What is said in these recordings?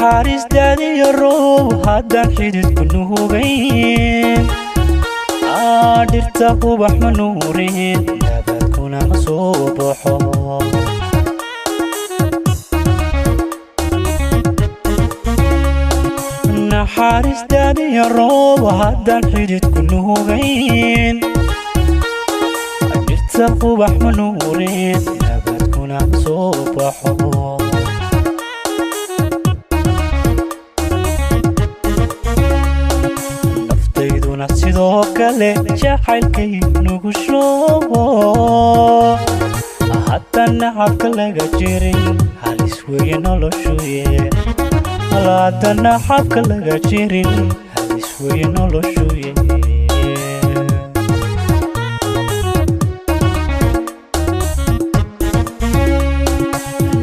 naxariis daadiyo roob haddaan xididku nuugayn dhirta ubax ma nuurin nabaadkuna ma soo baxo naxariis daadiyo roob haddaan xididku nuugayn dhirta ubax ma nuurin nabaadkuna ma soo baxo sidoo kale jacaylkay nugu shoobo haddana xabka laga jirin halis weeye noloshuye haddana xabka laga jirin halis weeye noloshuye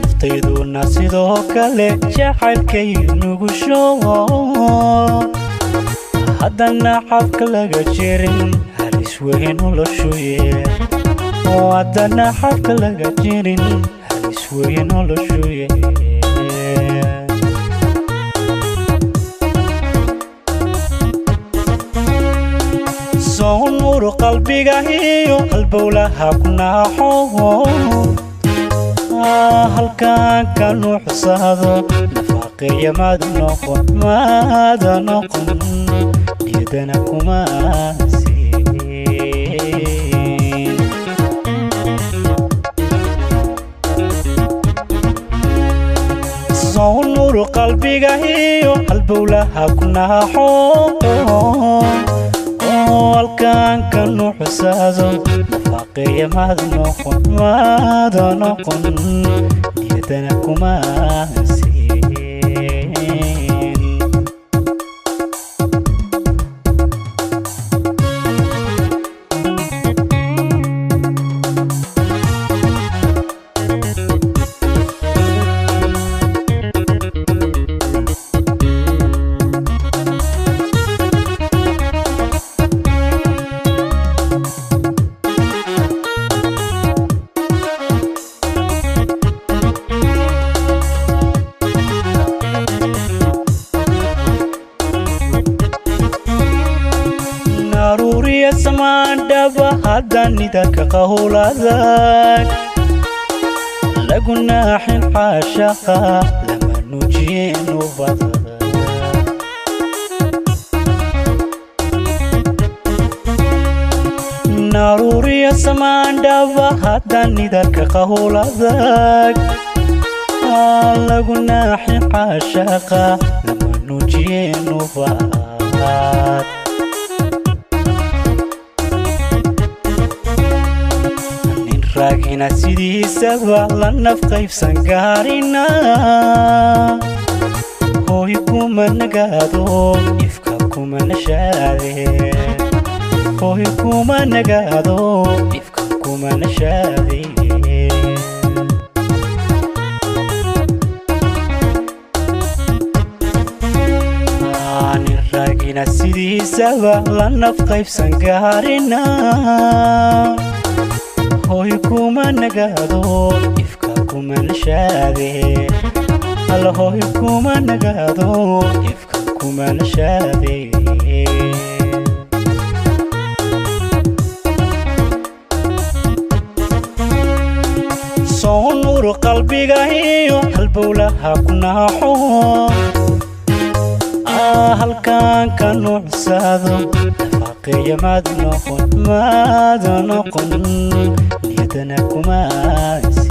naftayduna sidoo kale jacaylkay nugu shoobo haddana xabka laga jirin halis weeye noloshuye haddana xabka laga jirin halis weeye noloshuye soo nuuru qalbiga iyo halbowlaha ku naaxo halkaan ka nuuxsado nafaaqeeya maada noqon يدنا كماسي صنور قلبي جاهيو البولها كنا حو والكان كانوا حسازو نفاقي ماذا نقن يدنا كماسي ضروري السمان دابا هذا نداك قهول ذاك لقنا حين حاشقة لما نجي نبض ضروري السمان دابا هذا نداك قهول ذاك لقنا حين حاشقة لما نجي نبض راجينا سيدي سبع لنا في قيف سنقارنا هو يكون نقادو يفكاكم نشاذي هو يكون نقادو يفكاكم نشاذي راجينا سيدي سبع لنا في قيف سنقارنا هويكم نقادو يفكاكم نشاذي الله هويكم نقادو يفكاكم نشاذي صنور قلبي جاهيو البولها كنا حو halkaan ka nuuxsado nafaaqeeya maada noqon niyadana kumaasi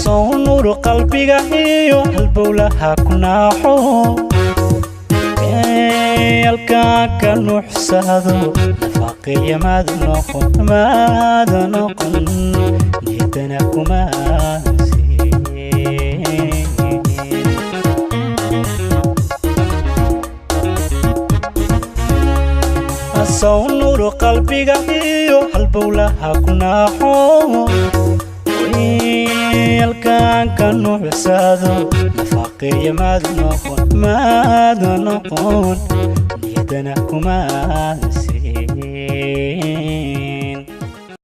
soo nuuru qalbiga iyo halbowlaha ku naaxo halkaan ka nuuxsado nafaaqeeya maada noqon نيتنا كماسي صنور قلبي جاهيو البولها كنا حو الكان كانوا حسادو نفاقي ماذا نقول نيتنا كماسي